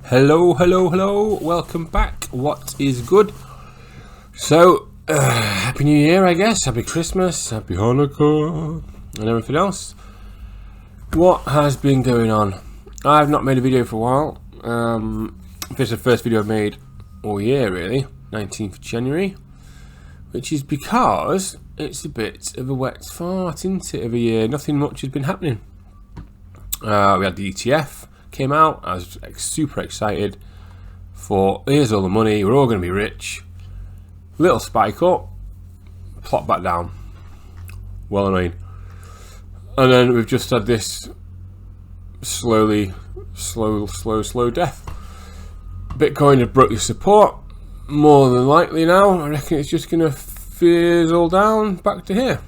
Hello, welcome back. What is good? So, Happy New Year, I guess. Happy Christmas, Happy Hanukkah, and everything else. What has been going on? I've not made a video for a while. This is the first video I've made all year, really, 19th of January, which is because it's a bit of a wet fart, isn't it, of a year. Nothing much has been happening. We had the ETF came out. I was super excited for here's all the money, we're all going to be rich. Little spike up, plot back down. Well annoying. And then we've just had this slow death. Bitcoin has broke the support more than likely now. I reckon it's just going to fizzle down back to here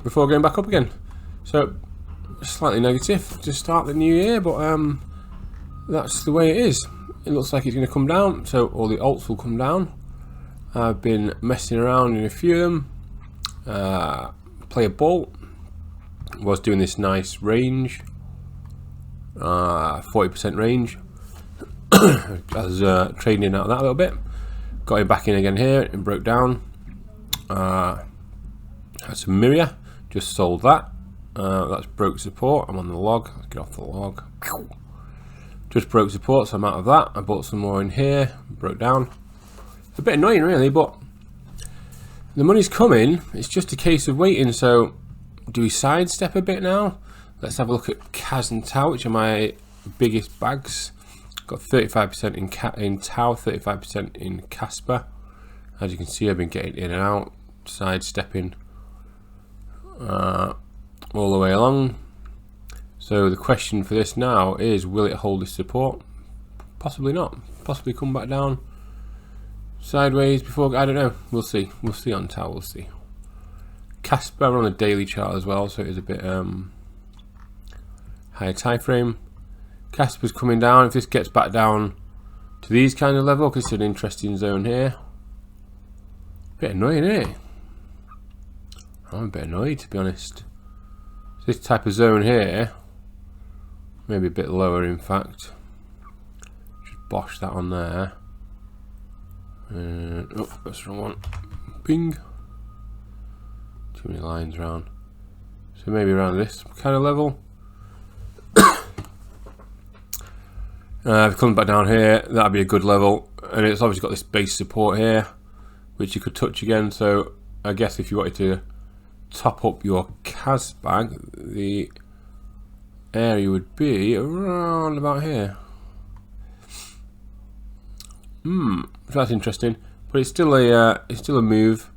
before going back up again. So slightly negative to start the new year, but that's the way it is. It looks like it's going to come down, so all the alts will come down. I've been messing around in a few of them. Play a ball. Was doing this nice range, 40% range. I was trading out of that a little bit. Got it back in again here and broke down. Had some Miria, just sold that. That's broke support. I'm on the log. Let's get off the log. Just broke support, so I'm out of that. I bought some more in here, broke down. It's a bit annoying, really, but the money's coming. It's just a case of waiting. So, do we sidestep a bit now? Let's have a look at CAS and TAU, which are my biggest bags. Got 35% in TAU, 35% in Kaspa. As you can see, I've been getting in and out, sidestepping all the way along. So the question for this now is, will it hold this support? Possibly not. Possibly come back down sideways before, I don't know. We'll see. We'll see on TAU, we'll see. Kaspa on a daily chart as well, so it is a bit higher time frame. Kaspa's coming down. If this gets back down to these kind of level, because it's an interesting zone here. Bit annoying, isn't it? I'm a bit annoyed, to be honest. This type of zone here, maybe a bit lower in fact. Just bosh that on there. Oh, that's the wrong one. Bing. Too many lines around. So maybe around this kind of level. If it comes back down here, that'd be a good level. And it's obviously got this base support here, which you could touch again. So I guess if you wanted to top up your CAS bag, the area would be around about here. So that's interesting, but it's still a move,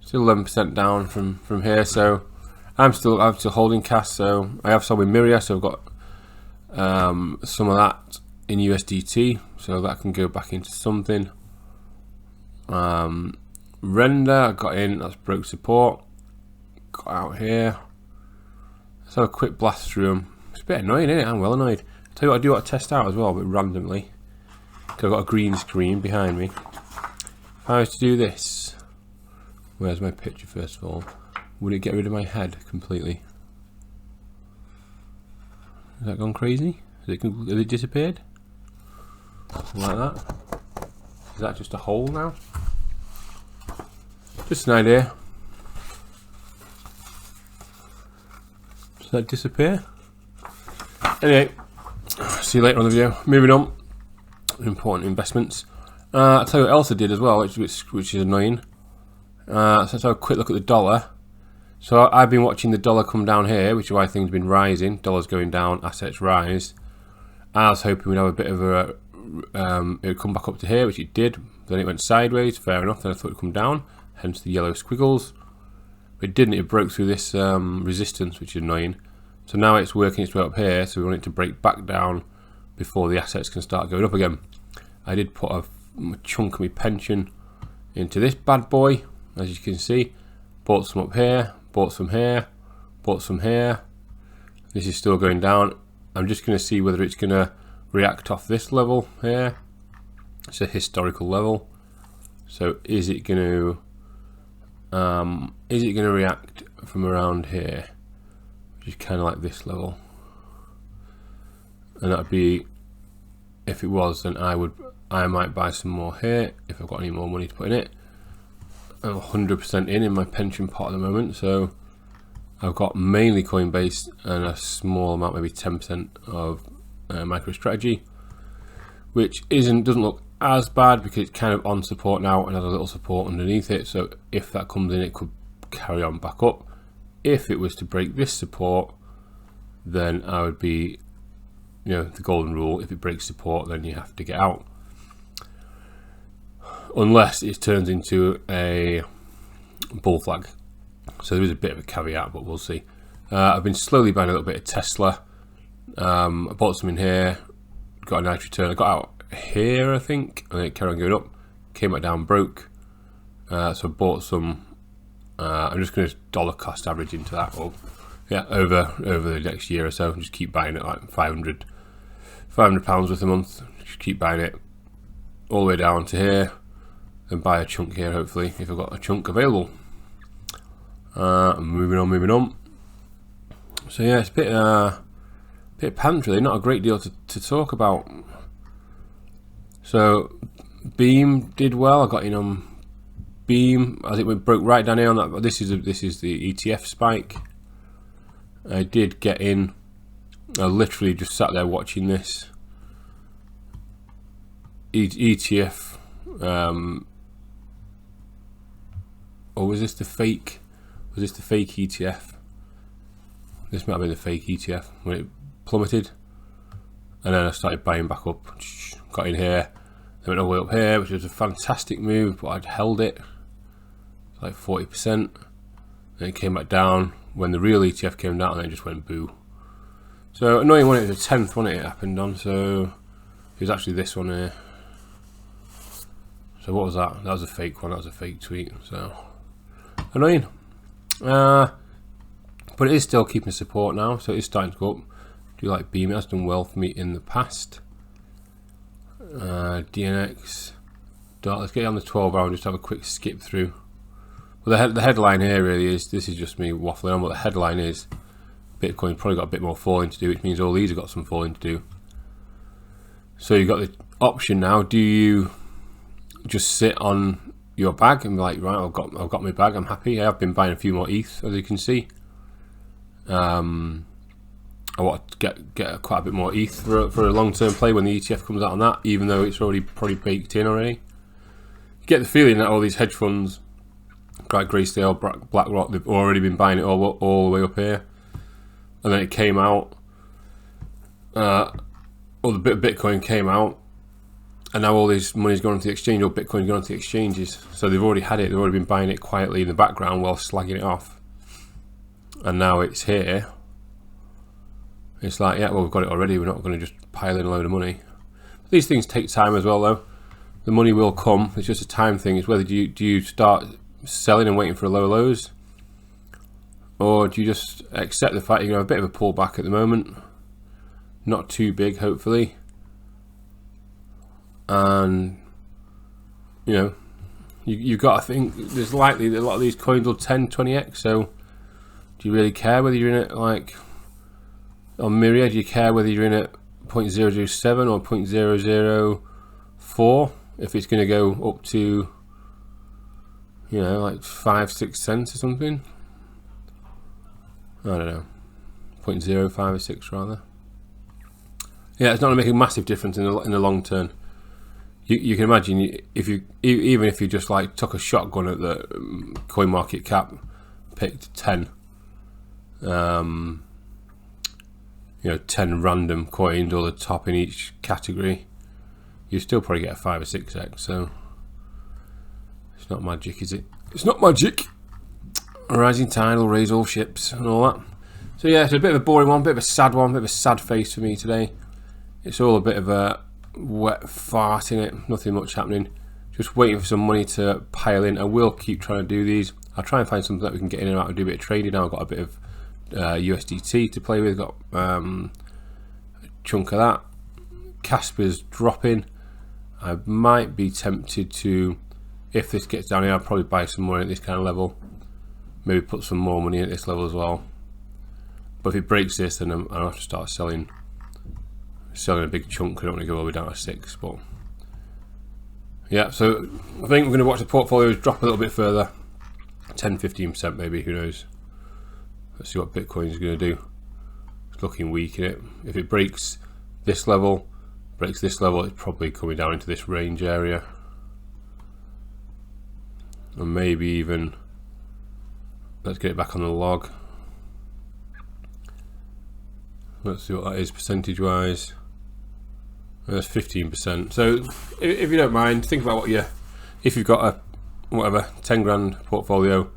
still 11% down from here. So I'm still holding CAS. So I have some with Miria, so I've got some of that in USDT, so that can go back into something. Render I got in, that's broke support. Got out here. Let's have a quick blast through them. It's a bit annoying, isn't it? I'm well annoyed. Tell you what, I do want to test out as well, but randomly. Because I've got a green screen behind me. If I was to do this, where's my picture first of all? Would it get rid of my head completely? Has that gone crazy? Has it disappeared? Something like that. Is that just a hole now? Just an idea. Does that disappear? Anyway, see you later on the video. Moving on. Important investments. I'll tell you what else I did as well, which is annoying. So let's have a quick look at the dollar. So I've been watching the dollar come down here, which is why things have been rising. Dollar's going down, assets rise. I was hoping we'd have a bit of a it would come back up to here, which it did. Then it went sideways, fair enough. Then I thought it would come down, hence the yellow squiggles. But it didn't. It broke through this resistance, which is annoying. So now it's working its way up here, so we want it to break back down before the assets can start going up again. I did put a chunk of my pension into this bad boy, as you can see. Bought some up here, bought some here, bought some here. This is still going down. I'm just going to see whether it's going to react off this level here. It's a historical level. So is it going to react from around here, which is kind of like this level? and that'd be, if it was, then I might buy some more here if I've got any more money to put in it. I'm 100% in my pension pot at the moment, so I've got mainly Coinbase and a small amount, maybe 10% of MicroStrategy, which doesn't look as bad because it's kind of on support now and has a little support underneath it. So if that comes in, it could carry on back up. If it was to break this support, then I would be, the golden rule: if it breaks support, then you have to get out, unless it turns into a bull flag. So there is a bit of a caveat, but we'll see. I've been slowly buying a little bit of Tesla. I bought some in here, got a nice return. I got out here, I think, and then it carried on going up, came back down, broke. So I bought some. I'm just going to dollar cost average into that, or over the next year or so. Just keep buying it, like £500 worth a month. Just keep buying it all the way down to here, and buy a chunk here, hopefully, if I've got a chunk available. Moving on. So yeah, it's a bit pants really, not a great deal to talk about. So Beam did well. I got in on Beam as it broke right down here on that. This is the ETF spike. I did get in. I literally just sat there watching this ETF. Or was this the fake? Was this the fake ETF? This might have been the fake ETF when it plummeted, and then I started buying back up. Got in here, then went all the way up here, which was a fantastic move, but I'd held it like 40%. Then it came back down when the real ETF came down, and then it just went boo. So annoying when it was the 10th one it happened on. So it was actually this one here. So what was that? That was a fake one. That was a fake tweet. So annoying. But it is still keeping support now, so it is starting to go up. Do you like Beam? It has done well for me in the past. DNX. Let's get on the 12 hour and just have a quick skip through. Well, the headline here really is, this is just me waffling on, but the headline is Bitcoin's probably got a bit more falling to do, which means all these have got some falling to do. So you've got the option now. Do you just sit on your bag and be like, right, I've got my bag, I'm happy. I've been buying a few more ETH, as you can see. I want to get quite a bit more ETH for a long-term play when the ETF comes out on that, even though it's already probably baked in already. You get the feeling that all these hedge funds, like Greyscale, Blackrock, they've already been buying it all the way up here, and then it came out, or the bit of Bitcoin came out, and now all this money's gone into the exchange, or Bitcoin's gone into the exchanges. So they've already had it, they've already been buying it quietly in the background while slagging it off. And now it's here. It's like, yeah, well, we've got it already, we're not going to just pile in a load of money. But these things take time as well, though. The money will come, it's just a time thing. It's whether do you start selling and waiting for lower lows, or do you just accept the fact you're going to have a bit of a pullback at the moment. Not too big, hopefully. And you've got to think there's likely that a lot of these coins will 10, 20x. So do you really care whether you're in it like on Myriad? Do you care whether you're in at 0.007 or 0.004 if it's going to go up to like 5-6 cents or something? I don't know, 0.05 or 6 rather. Yeah, it's not going to make a massive difference in the long term. You can imagine even if you just like took a shotgun at the coin market cap, picked 10 10 random coins, or the top in each category, you still probably get a 5 or 6x. So it's not magic, is it? It's not magic. A rising tide will raise all ships and all that. So yeah, it's a bit of a boring one, bit of a sad one, bit of a sad face for me today. It's all a bit of a wet fart in it, nothing much happening. Just waiting for some money to pile in. I will keep trying to do these. I'll try and find something that we can get in and out and do a bit of trading now. I've got a bit of USDT to play with, got a chunk of that. Kaspa's dropping. I might be tempted to, if this gets down here, I'll probably buy some more at this kind of level. Maybe put some more money at this level as well. But if it breaks this, then I'll have to start selling selling a big chunk. I don't want to go all the way down to 6, but yeah. So I think we're going to watch the portfolios drop a little bit further, 10-15% maybe. Who knows? Let's see what Bitcoin is going to do. It's looking weak in it. If it breaks this level, it's probably coming down into this range area, and maybe even, let's get it back on the log. Let's see what that is percentage wise. That's 15%. So if you don't mind, think about what if you've got a whatever 10 grand portfolio,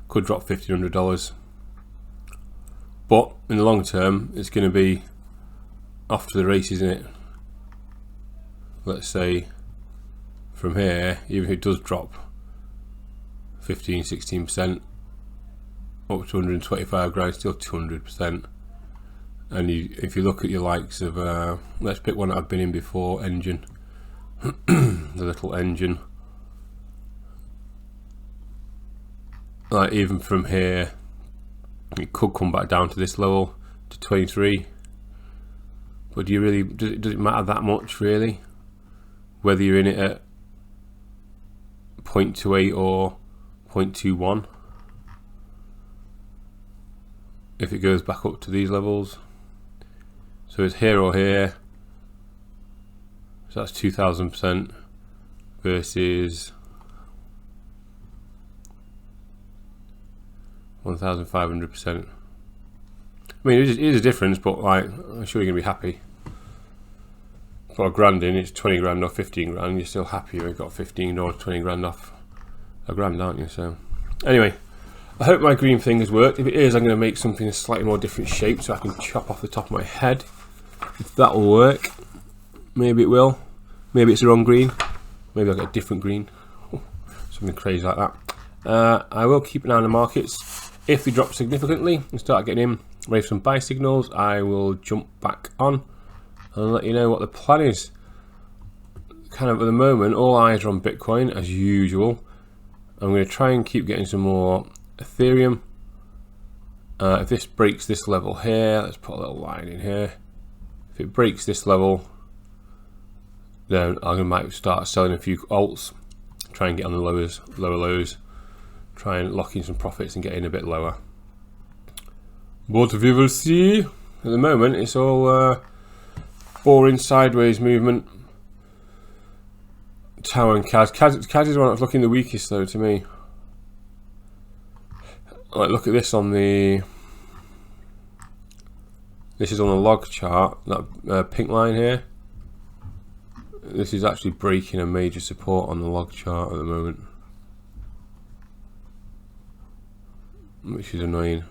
could drop $1,500, but in the long term it's going to be off to the races, isn't it? Let's say from here, even if it does drop 15-16% up to 125 grand, still 200%. And if you look at your likes of let's pick one that I've been in before, Engine. The little Engine, like even from here it could come back down to this level, to 23. But do you really, does it matter that much really, whether you're in it at 0.28 or 0.21 if it goes back up to these levels? So it's here or here, so that's 2000% versus 1500%. I mean, it is a difference, but like, I'm sure you're gonna be happy. Got a grand in, it's 20 grand off 15 grand, you're still happy you've got 15 or 20 grand off a grand, aren't you? So anyway, I hope my green thing has worked. If it is, I'm going to make something a slightly more different shape so I can chop off the top of my head. If that will work, maybe it will. Maybe it's the wrong green. Maybe I'll get a different green. Something crazy like that. I will keep an eye on the markets. If they drop significantly and start getting in, ready for some buy signals, I will jump back on and let you know what the plan is. Kind of at the moment, all eyes are on Bitcoin as usual. I'm going to try and keep getting some more Ethereum. If this breaks this level here, let's put a little line in here. If it breaks this level, then I might start selling a few alts, try and get on the lower lows, try and lock in some profits and get in a bit lower. But we will see. At the moment, it's all boring sideways movement. Tower and CAS. CAS is one that's looking the weakest though to me. Like, look at this on the. This is on the log chart. That pink line here. This is actually breaking a major support on the log chart at the moment, which is annoying.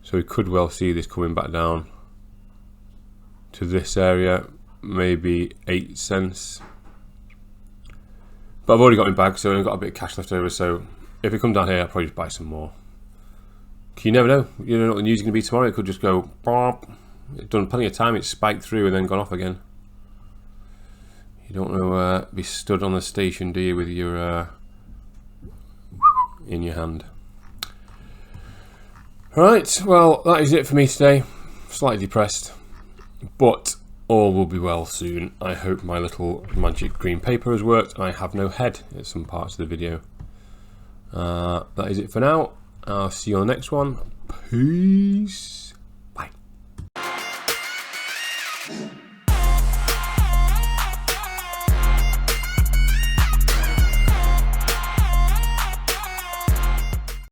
So we could well see this coming back down to this area, maybe 8 cents. But I've already got my bag, so I've got a bit of cash left over. So if it comes down here, I'll probably just buy some more. You never know. You don't know what the news is going to be tomorrow. It could just go bop. It's done plenty of time. It's spiked through and then gone off again. You don't know. Be stood on the station, do you, with your in your hand? Right. Well, that is it for me today. Slightly depressed, but all will be well soon. I hope my little magic green paper has worked. I have no head at some parts of the video. That is it for now. I'll see you on the next one. Peace.